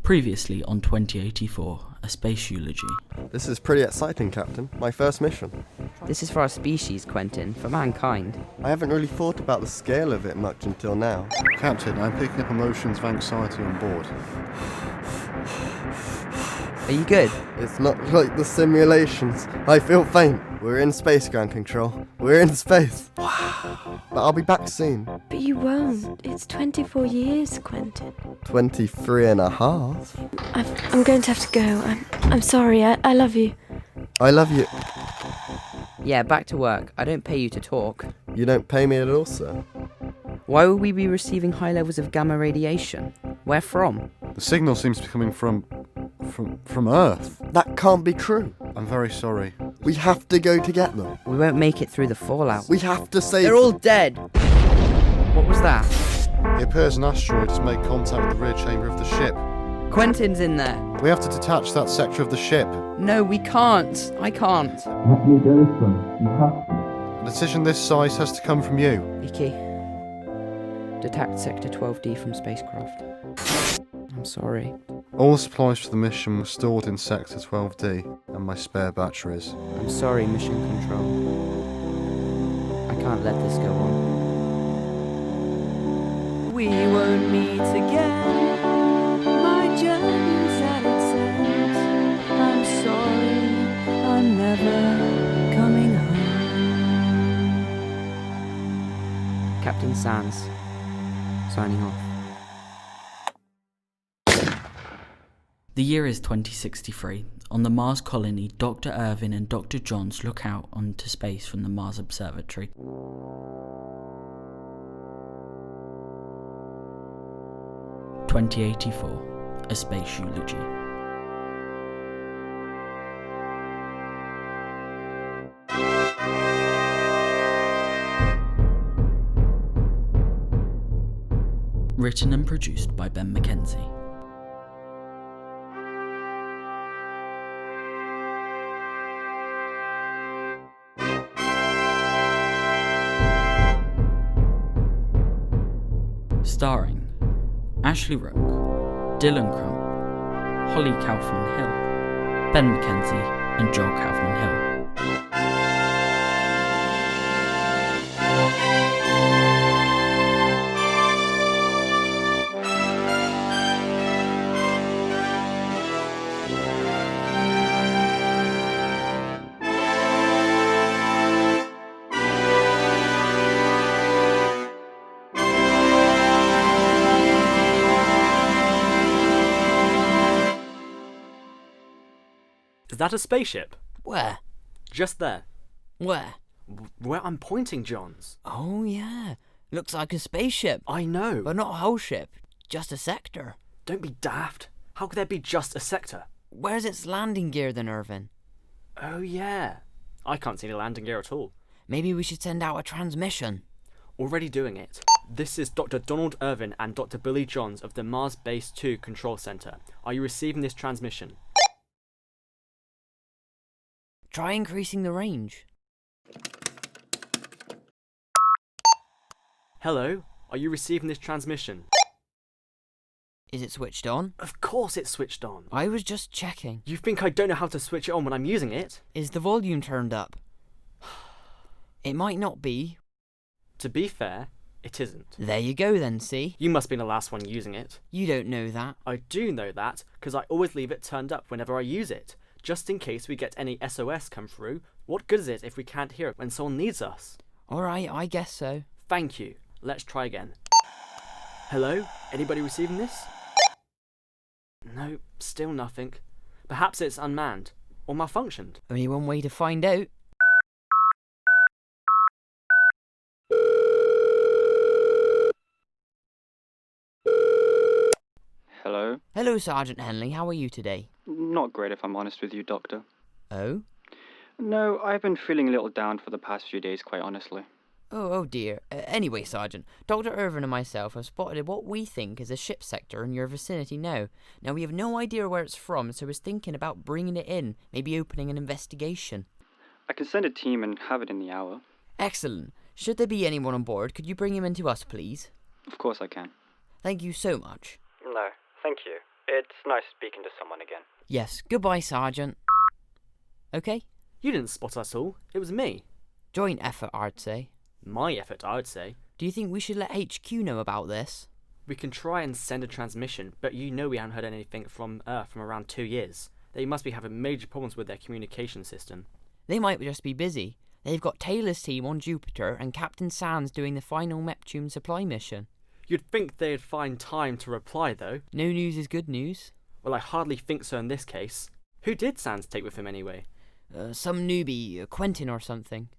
Previously on 2084, a space eulogy. This is pretty exciting, Captain. My first mission. This is for our species, Quentin, for mankind. I haven't really thought about the scale of it much until now. Captain, I'm picking up emotions of anxiety on board. Are you good? It's not like the simulations. I feel faint. We're in space, ground control. We're in space. Wow. But I'll be back soon. But you won't. It's 24 years, Quentin. 23 and a half. I'm going to have to go. I'm sorry. I love you. I love you. Yeah, back to work. I don't pay you to talk. You don't pay me at all, sir. Why would we be receiving high levels of gamma radiation? Where from? The signal seems to be coming from Earth. That can't be true. I'm very sorry. We have to go to get them. We won't make it through the fallout. We have to save They're all dead! What was that? It appears an asteroid has made contact with the rear chamber of the ship. Quentin's in there. We have to detach that sector of the ship. No, we can't. I can't. Let me go, son. You have to. A decision this size has to come from you. Vicky. Detect Sector 12D from spacecraft. I'm sorry. All supplies for the mission were stored in Sector 12D and my spare batteries. I'm sorry, Mission Control. I can't let this go on. We won't meet again. My journey's at its end. I'm sorry, I'm never coming home. Captain Sands, signing off. The year is 2063. On the Mars colony, Dr. Ervin and Dr. Johns look out onto space from the Mars Observatory. (2084) A space eulogy. Written and produced by McKenzie. Starring Ashley Rooke, Dylan Crump, Holly Kaufman-Hill, Ben McKenzie and Joel Kaufman-Hill. Is that a spaceship? Where? Just there. Where? Where I'm pointing, Johns. Oh, yeah. Looks like a spaceship. I know. But not a whole ship. Just a sector. Don't be daft. How could there be just a sector? Where's its landing gear then, Ervin? Oh, yeah. I can't see any landing gear at all. Maybe we should send out a transmission. Already doing it. This is Dr. Donald Ervin and Dr. Billy Johns of the Mars Base 2 Control Center. Are you receiving this transmission? Try increasing the range. Hello? Are you receiving this transmission? Is it switched on? Of course it's switched on. I was just checking. You think I don't know how to switch it on when I'm using it? Is the volume turned up? It might not be. To be fair, it isn't. There you go then, see? You must be the last one using it. You don't know that. I do know that, because I always leave it turned up whenever I use it. Just in case we get any SOS come through, what good is it if we can't hear it when someone needs us? Alright, I guess so. Thank you. Let's try again. Hello? Anybody receiving this? No, still nothing. Perhaps it's unmanned, or malfunctioned. Only one way to find out. Hello? Hello, Sergeant Henley. How are you today? Not great if I'm honest with you, Doctor. Oh? No, I've been feeling a little down for the past few days, quite honestly. Oh dear. Anyway, Sergeant, Dr. Ervin and myself have spotted what we think is a ship sector in your vicinity now. Now, we have no idea where it's from, so we're thinking about bringing it in, maybe opening an investigation. I can send a team and have it in the hour. Excellent. Should there be anyone on board, could you bring him in to us, please? Of course I can. Thank you so much. No, thank you. It's nice speaking to someone again. Yes, goodbye, Sergeant. Okay? You didn't spot us all. It was me. Joint effort, I'd say. My effort, I would say. Do you think we should let HQ know about this? We can try and send a transmission, but you know we haven't heard anything from Earth from around 2 years. They must be having major problems with their communication system. They might just be busy. They've got Taylor's team on Jupiter and Captain Sands doing the final Neptune supply mission. You'd think they'd find time to reply, though. No news is good news. Well, I hardly think so in this case. Who did Sands take with him anyway? Some newbie, Quentin or something.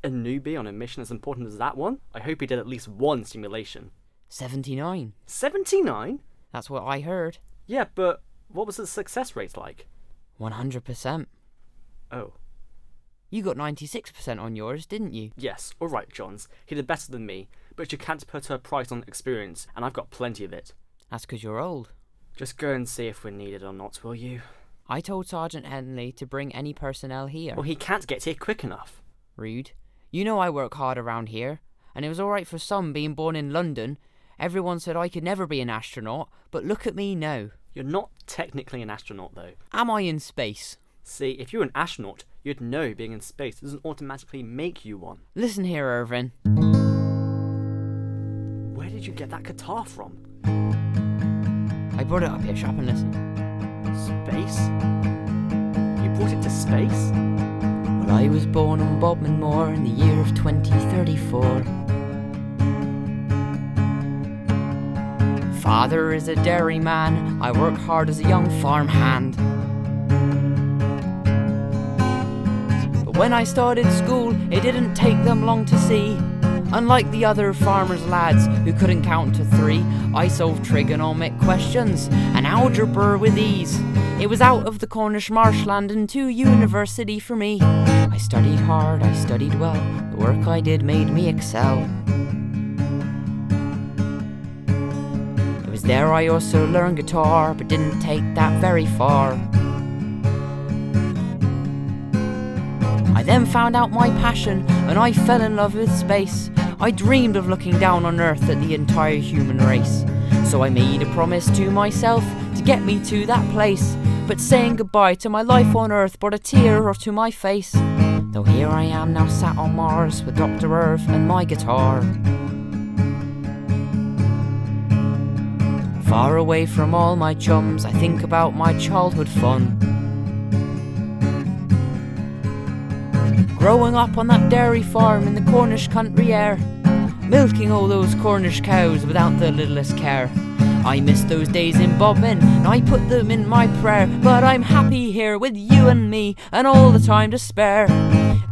A newbie on a mission as important as that one? I hope he did at least one simulation. 79. 79? That's what I heard. Yeah, but what was the success rate like? 100%. Oh. You got 96% on yours, didn't you? Yes, alright, Johns. He did better than me, but you can't put a price on experience, and I've got plenty of it. That's 'cause you're old. Just go and see if we're needed or not, will you? I told Sergeant Henley to bring any personnel here. Well, he can't get here quick enough. Rude. You know I work hard around here, and it was alright for some being born in London. Everyone said I could never be an astronaut, but look at me now. You're not technically an astronaut, though. Am I in space? See, if you're an astronaut, you'd know being in space doesn't automatically make you one. Listen here, Ervin. Where did you get that guitar from? I brought it up here, shut up and listen. Space? You brought it to space? Well, I was born on Bodmin Moor in the year of 2034. Father is a dairyman, I work hard as a young farmhand. But when I started school, it didn't take them long to see. Unlike the other farmers' lads who couldn't count to 3, I solved trigonomic questions and algebra with ease. It was out of the Cornish marshland and to university for me. I studied hard, I studied well, the work I did made me excel. It was there I also learned guitar, but didn't take that very far. I then found out my passion and I fell in love with space. I dreamed of looking down on Earth at the entire human race. So I made a promise to myself to get me to that place. But saying goodbye to my life on Earth brought a tear to my face. Though here I am now sat on Mars with Dr. Irv and my guitar. Far away from all my chums, I think about my childhood fun. Growing up on that dairy farm in the Cornish country air, milking all those Cornish cows without the littlest care. I miss those days in Bodmin, and I put them in my prayer. But I'm happy here with you and me, and all the time to spare.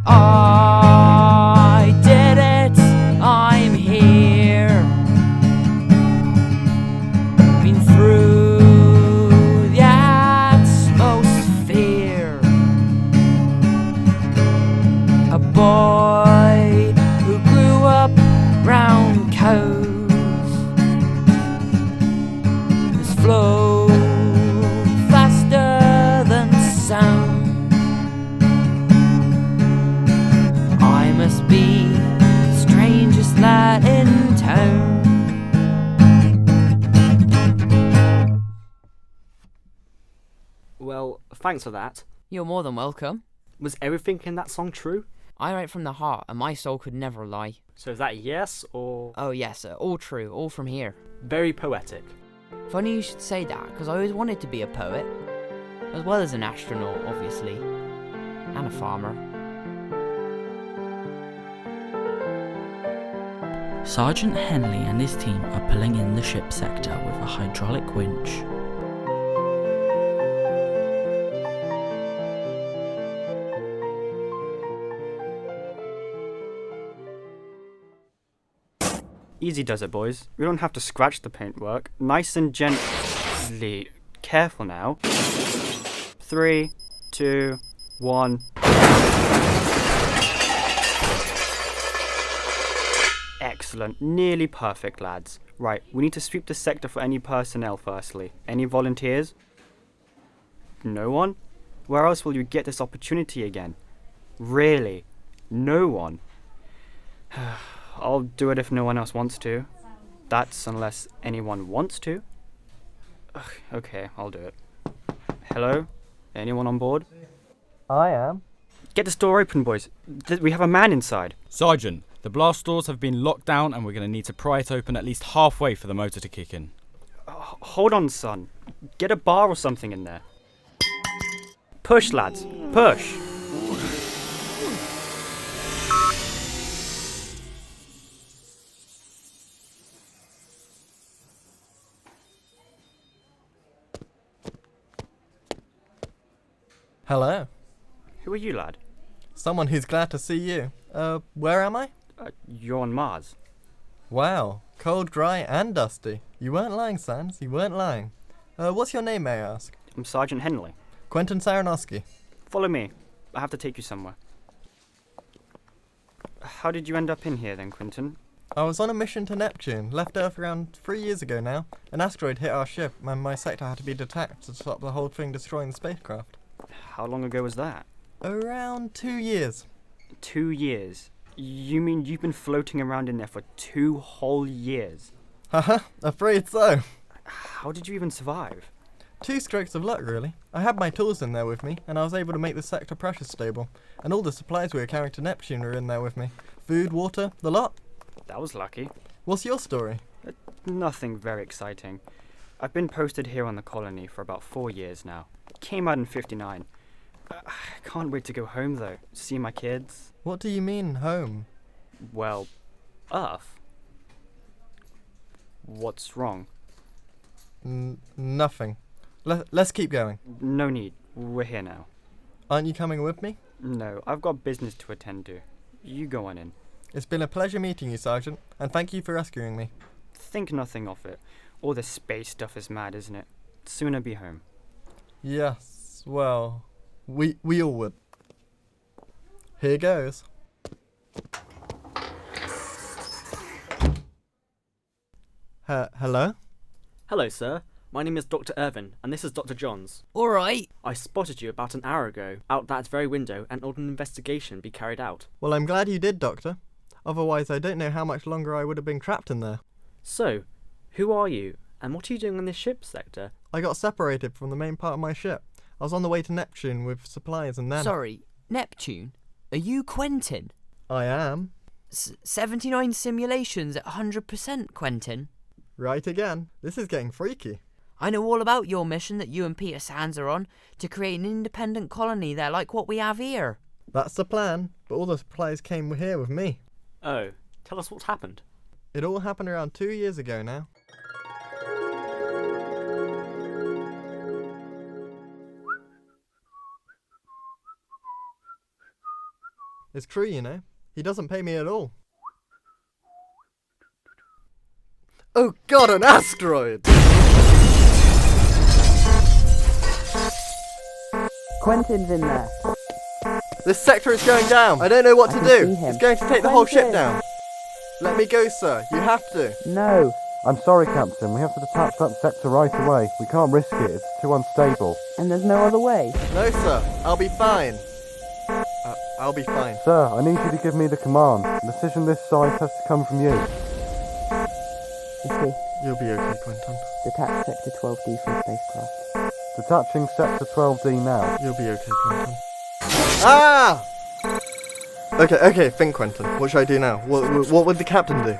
I did it, I'm here. Been through the atmosphere. A boy who grew up round cows has flown faster than sound. I must be the strangest lad in town. Well, thanks for that. You're more than welcome. Was everything in that song true? I write from the heart, and my soul could never lie. So is that yes or... Oh yes, all true, all from here. Very poetic. Funny you should say that, because I always wanted to be a poet. As well as an astronaut, obviously. And a farmer. Sergeant Henley and his team are pulling in the ship sector with a hydraulic winch. Easy does it, boys. We don't have to scratch the paintwork. Nice and gently. Careful now. 3, 2, 1. Excellent. Nearly perfect, lads. Right, we need to sweep the sector for any personnel firstly. Any volunteers? No one? Where else will you get this opportunity again? Really? No one? I'll do it if no one else wants to. That's unless anyone wants to. Ugh, okay, I'll do it. Hello? Anyone on board? I am. Get this door open, boys. We have a man inside. Sergeant, the blast doors have been locked down and we're going to need to pry it open at least halfway for the motor to kick in. Hold on, son. Get a bar or something in there. Push, lads. Push. Hello. Who are you, lad? Someone who's glad to see you. Where am I? You're on Mars. Wow. Cold, dry, and dusty. You weren't lying, Sans. You weren't lying. What's your name, may I ask? I'm Sergeant Henley. Quentin Sarinoski. Follow me. I have to take you somewhere. How did you end up in here then, Quentin? I was on a mission to Neptune, left Earth around 3 years ago now. An asteroid hit our ship, and my sector had to be detached to stop the whole thing destroying the spacecraft. How long ago was that? Around 2 years. 2 years? You mean you've been floating around in there for 2 whole years? Haha, afraid so. How did you even survive? 2 strokes of luck, really. I had my tools in there with me, and I was able to make the sector pressure stable. And all the supplies we were carrying to Neptune were in there with me. Food, water, the lot. That was lucky. What's your story? Nothing very exciting. I've been posted here on the colony for about 4 years now. Came out in '59. I can't wait to go home though. See my kids. What do you mean, home? Well, Earth. What's wrong? Nothing. Let's keep going. No need. We're here now. Aren't you coming with me? No, I've got business to attend to. You go on in. It's been a pleasure meeting you, Sergeant, and thank you for rescuing me. Think nothing of it. All this space stuff is mad, isn't it? Soon I'll be home. Yes, well, we all would. Here goes. Hello? Hello, sir. My name is Dr. Ervin, and this is Dr. Johns. Alright. I spotted you about an hour ago, out that very window, and ordered an investigation be carried out. Well, I'm glad you did, Doctor. Otherwise, I don't know how much longer I would have been trapped in there. So, who are you, and what are you doing on this ship sector? I got separated from the main part of my ship. I was on the way to Neptune with supplies and then... Sorry, Neptune? Are you Quentin? I am. 79 simulations at 100%, Quentin. Right again. This is getting freaky. I know all about your mission that you and Peter Sands are on, to create an independent colony there like what we have here. That's the plan, but all the supplies came here with me. Oh, tell us what's happened. It all happened around 2 years ago now. It's true, you know. He doesn't pay me at all. Oh god, an asteroid! Quentin's in there. This sector is going down. I don't know what I to can do. see him. It's going to take the whole ship Quentin! down. Let me go, sir. You have to. No. I'm sorry, Captain. We have to detach that sector right away. We can't risk it. It's too unstable. And there's no other way. No, sir. I'll be fine. I'll be fine. Sir, I need you to give me the command. A decision this size has to come from you. You see, You'll be okay, Quentin. detach Sector 12D from spacecraft. Detaching Sector 12D now. You'll be okay, Quentin. Ah! Okay, think, Quentin. What should I do now? What would the captain do?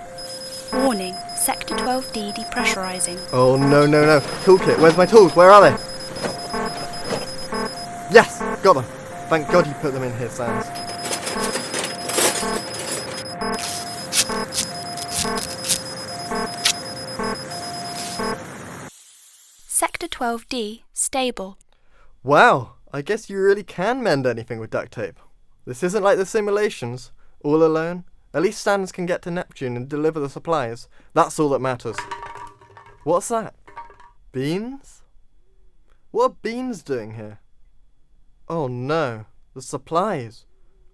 Warning, Sector 12D depressurizing. Oh, no. Toolkit, where's my tools? Where are they? Yes! Got them. Thank God you put them in here, Sans. Sector 12D stable. Wow, I guess you really can mend anything with duct tape. This isn't like the simulations. All alone. At least Sans can get to Neptune and deliver the supplies. That's all that matters. What's that? Beans? What are beans doing here? Oh no, the supplies.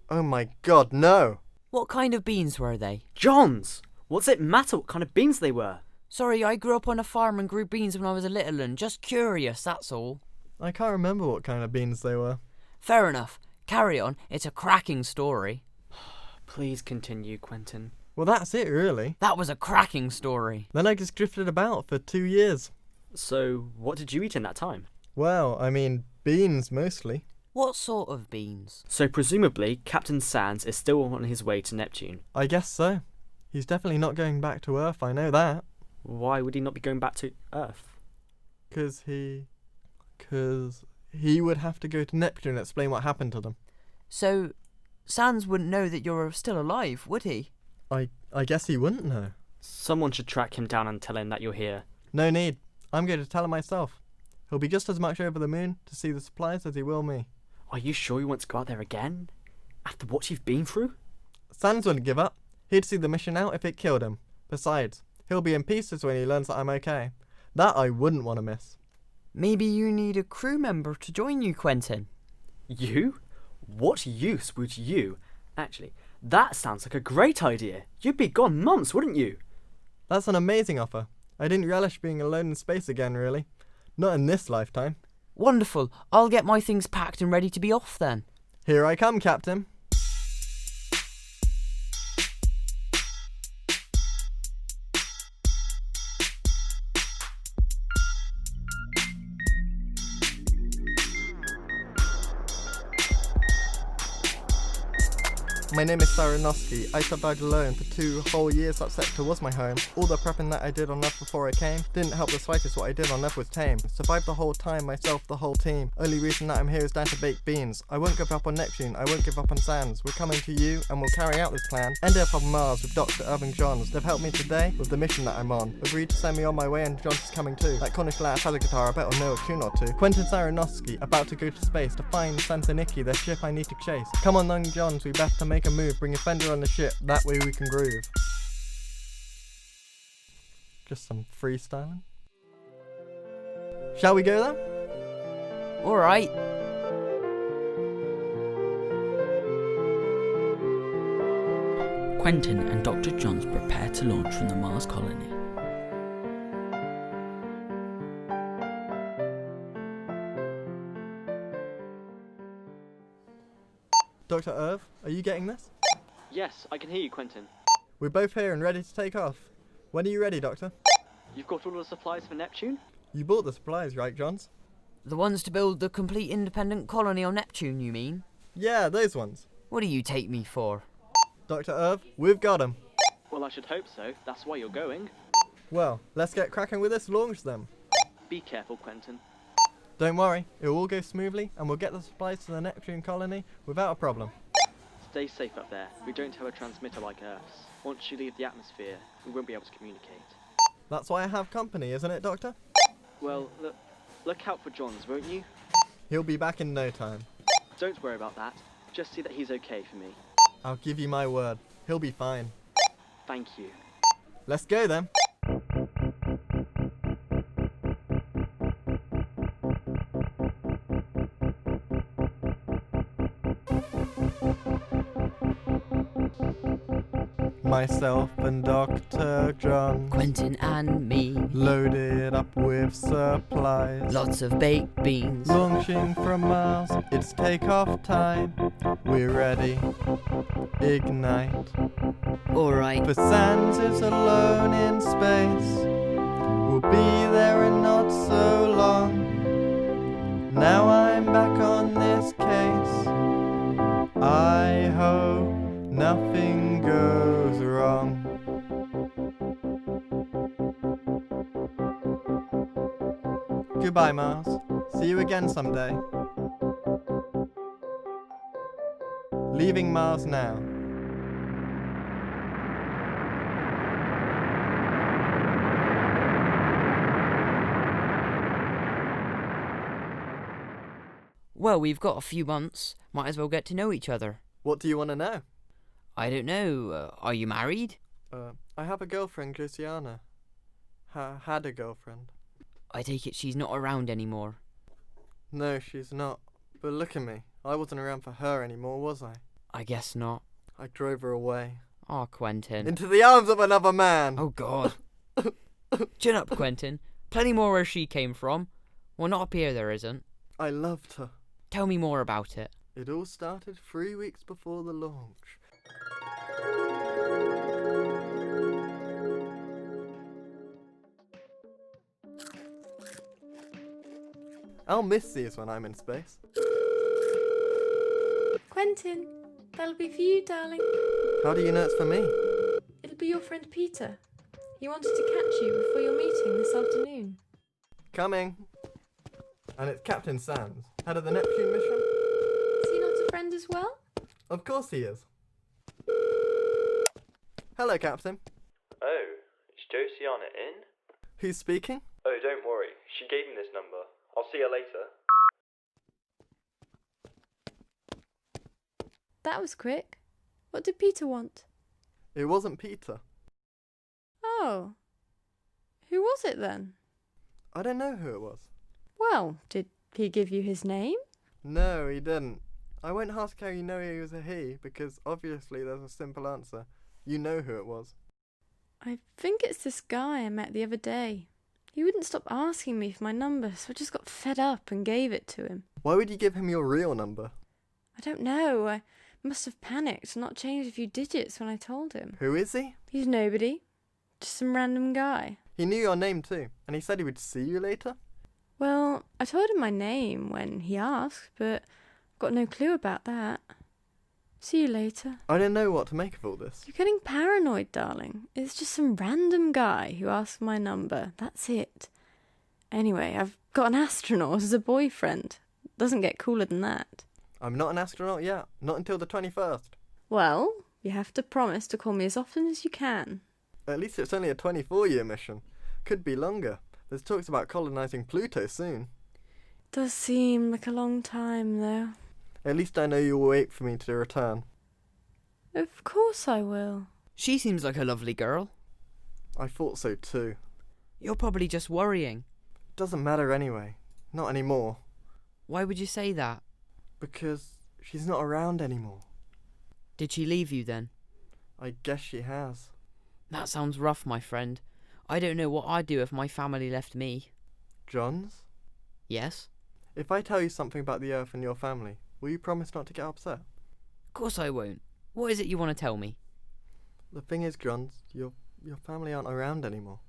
Oh my god, no. What kind of beans were they? Johns! What's it matter what kind of beans they were? Sorry, I grew up on a farm and grew beans when I was a little un. Just curious, that's all. I can't remember what kind of beans they were. Fair enough. Carry on. It's a cracking story. Please continue, Quentin. Well, that's it, really. That was a cracking story. Then I just drifted about for 2 years. So, what did you eat in that time? Well, I mean, beans mostly. What sort of beans? So, presumably, Captain Sands is still on his way to Neptune. I guess so. He's definitely not going back to Earth, I know that. Why would he not be going back to Earth? Because he would have to go to Neptune and explain what happened to them. So, Sands wouldn't know that you're still alive, would he? I guess he wouldn't know. Someone should track him down and tell him that you're here. No need. I'm going to tell him myself. He'll be just as much over the moon to see the supplies as he will me. Are you sure you want to go out there again? After what you've been through? Sands wouldn't give up. He'd see the mission out if it killed him. Besides, he'll be in pieces when he learns that I'm okay. That I wouldn't want to miss. Maybe you need a crew member to join you, Quentin. You? What use would you? Actually, that sounds like a great idea. You'd be gone months, wouldn't you? That's an amazing offer. I didn't relish being alone in space again, really. Not in this lifetime. Wonderful. I'll get my things packed and ready to be off then. Here I come, Captain. My name is Sarinoski. I survived alone for 2 whole years. That sector was my home. All the prepping that I did on Earth before I came didn't help the slightest. What I did on Earth was tame. Survived the whole time, myself, the whole team. Only reason that I'm here is down to baked beans. I won't give up on Neptune. I won't give up on Sands. We're coming to you and we'll carry out this plan. End up on Mars with Dr. Ervin Johns. They've helped me today with the mission that I'm on. Agreed to send me on my way and Johns is coming too. That Cornish lad has a guitar. I bet I'll know a tune or two. Quentin Sarinoski about to go to space to find Sarinoski, the ship I need to chase. Come on, young Johns. We best to make a move. Bring a fender on the ship, that way we can groove. Just some freestyling. Shall we go then? Alright. Quentin and Dr. Johns prepare to launch from the Mars colony. Dr. Erv, are you getting this? Yes, I can hear you, Quentin. We're both here and ready to take off. When are you ready, Doctor? You've got all the supplies for Neptune? You bought the supplies, right, Johns? The ones to build the complete independent colony on Neptune, you mean? Yeah, those ones. What do you take me for? Dr. Erv, we've got 'em. Well, I should hope so. That's why you're going. Well, let's get cracking with this launch then. Be careful, Quentin. Don't worry, it'll all go smoothly and we'll get the supplies to the Neptune colony without a problem. Stay safe up there. We don't have a transmitter like Earth's. Once you leave the atmosphere, we won't be able to communicate. That's why I have company, isn't it, Doctor? Well, look out for Johns, won't you? He'll be back in no time. Don't worry about that. Just see that he's okay for me. I'll give you my word. He'll be fine. Thank you. Let's go then. Myself and Dr. John, Quentin and me, loaded up with supplies. lots of baked beans. Launching from Mars, it's takeoff time. We're ready. Ignite. Alright. For Sands is alone in space. We'll be there in not so long. Now I'm back on this case. I hope nothing goes wrong. Goodbye, Mars. See you again someday. Leaving Mars now. Well, we've got a few months. Might as well get to know each other. What do you want to know? I don't know. Are you married? I have a girlfriend, Josiana. Had a girlfriend. I take it she's not around anymore. No, she's not. But look at me. I wasn't around for her anymore, was I? I guess not. I drove her away. Aw, Quentin. Into the arms of another man! Oh, God. Chin up, Quentin. Plenty more where she came from. Well, not up here there isn't. I loved her. Tell me more about it. It all started 3 weeks before the launch. I'll miss these when I'm in space. Quentin, that'll be for you, darling. How do you know it's for me? It'll be your friend Peter. He wanted to catch you before your meeting this afternoon. Coming. And it's Captain Sands, head of the Neptune mission? Is he not a friend as well? Of course he is. Hello, Captain. Oh, is Josiana in? Who's speaking? Oh, don't worry. She gave me this number. I'll see her later. That was quick. What did Peter want? It wasn't Peter. Oh. Who was it then? I don't know who it was. Well, did he give you his name? No, he didn't. I won't ask how you know he was a he, because obviously there's a simple answer. You know who it was. I think it's this guy I met the other day. He wouldn't stop asking me for my number, so I just got fed up and gave it to him. Why would you give him your real number? I don't know. I must have panicked and not changed a few digits when I told him. Who is he? He's nobody. Just some random guy. He knew your name too, and he said he would see you later? Well, I told him my name when he asked, but got no clue about that. See you later. I don't know what to make of all this. You're getting paranoid, darling. It's just some random guy who asked my number. That's it. Anyway, I've got an astronaut as a boyfriend. Doesn't get cooler than that. I'm not an astronaut yet. Not until the 21st. Well, you have to promise to call me as often as you can. At least it's only a 24-year mission. Could be longer. There's talks about colonising Pluto soon. Does seem like a long time, though. At least I know you will wait for me to return. Of course I will. She seems like a lovely girl. I thought so too. You're probably just worrying. Doesn't matter anyway. Not anymore. Why would you say that? Because she's not around anymore. Did she leave you then? I guess she has. That sounds rough, my friend. I don't know what I'd do if my family left me. Johns? Yes? If I tell you something about the Earth and your family, will you promise not to get upset? Of course I won't. What is it you want to tell me? The thing is, Johns, your family aren't around anymore.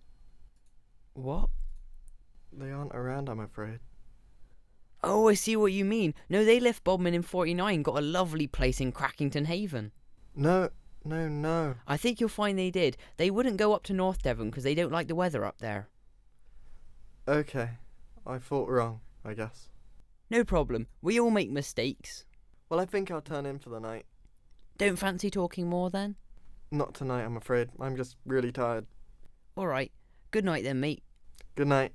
What? They aren't around, I'm afraid. Oh, I see what you mean. No, they left Bodmin in 49, got a lovely place in Crackington Haven. No. I think you'll find they did. They wouldn't go up to North Devon because they don't like the weather up there. Okay. I thought wrong, I guess. No problem. We all make mistakes. Well, I think I'll turn in for the night. Don't fancy talking more then? Not tonight, I'm afraid. I'm just really tired. Alright. Good night then, mate. Good night.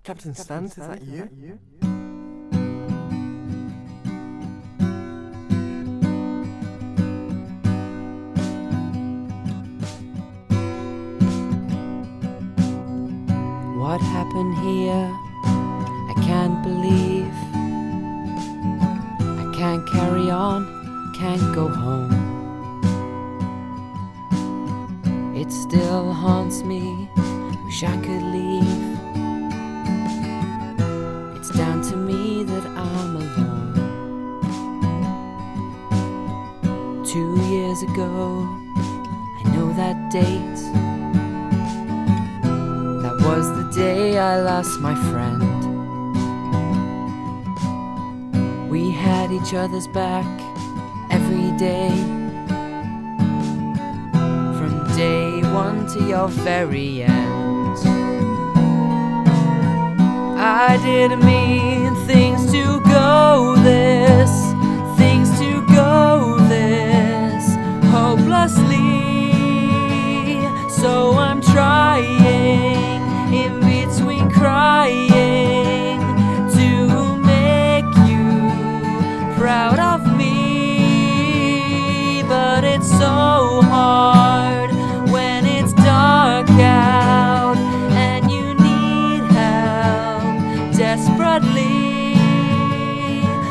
Captain Sands, is that you? What happened here? I can't believe. I can't carry on, can't go home. It still haunts me, wish I could leave. It's down to me that I'm alone. 2 years ago, I know that date. That was the day I lost my friend. We had each other's back every day. From day one to your very end. I didn't mean things to go this, things to go this hopelessly. So I'm trying, in between crying, to make you proud of me. But it's so hard when it's dark out and you need help desperately.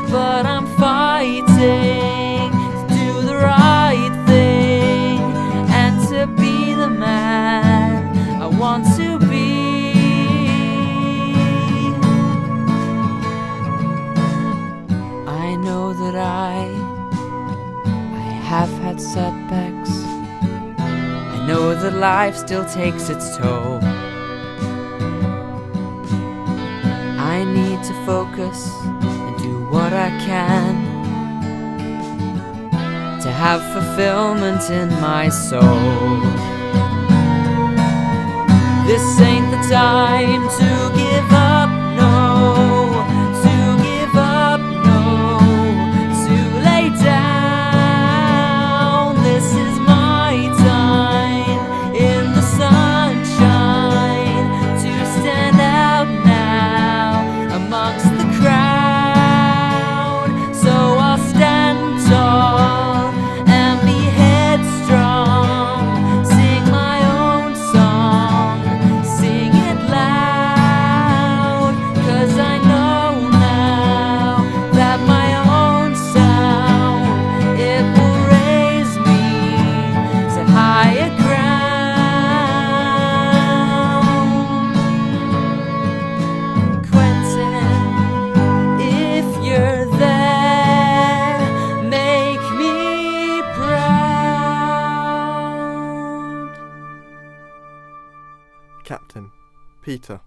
But I'm fighting to do the right thing and to be the man want to be. I know that I have had setbacks. I know that life still takes its toll. I need to focus and do what I can to have fulfillment in my soul. This ain't the time to give up, no. To give up, no. To lay down. This is my time in the sunshine to stand out now amongst the crowd. So I'll stand tall and be headstrong, sing my own song, sing it loud, 'cause I know now that my own sound, it will raise me to higher ground. Quentin, if you're there, make me proud. Captain, Peter,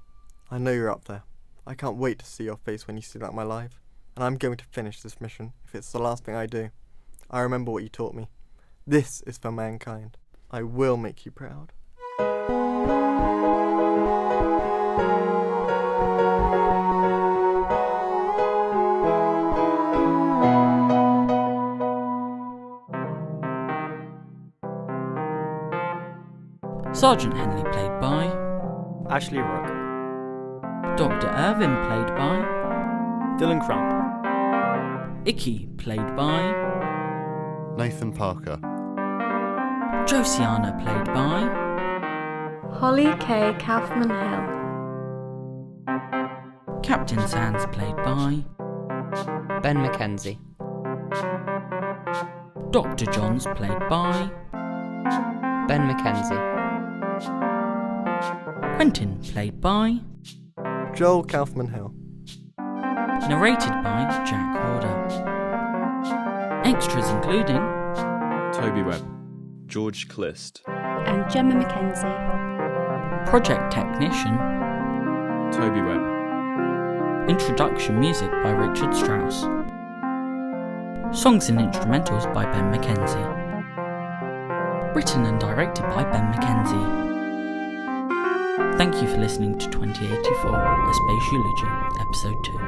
I know you're up there. I can't wait to see your face when you see that my life. And I'm going to finish this mission if it's the last thing I do. I remember what you taught me. This is for mankind. I will make you proud. Sergeant Henley played by Ashley Rooke. Dr. Ervin played by Dylan Crump. Icky played by Nathan Parker. Josiana played by Holly K. Kaufman-Hill. Captain Sands played by Ben McKenzie. Dr. Johns played by Ben McKenzie. Quentin played by Joel Kaufman-Hill. narrated by Jack Horder. Extras including Toby Webb, George Clist, and Jemma McKenzie. Project Technician, Toby Webb, Introduction music by Richard Strauss. Songs and instrumentals by Ben McKenzie. Written and directed by Ben McKenzie. Thank you for listening to 2084, A Space Eulogy, Episode 2.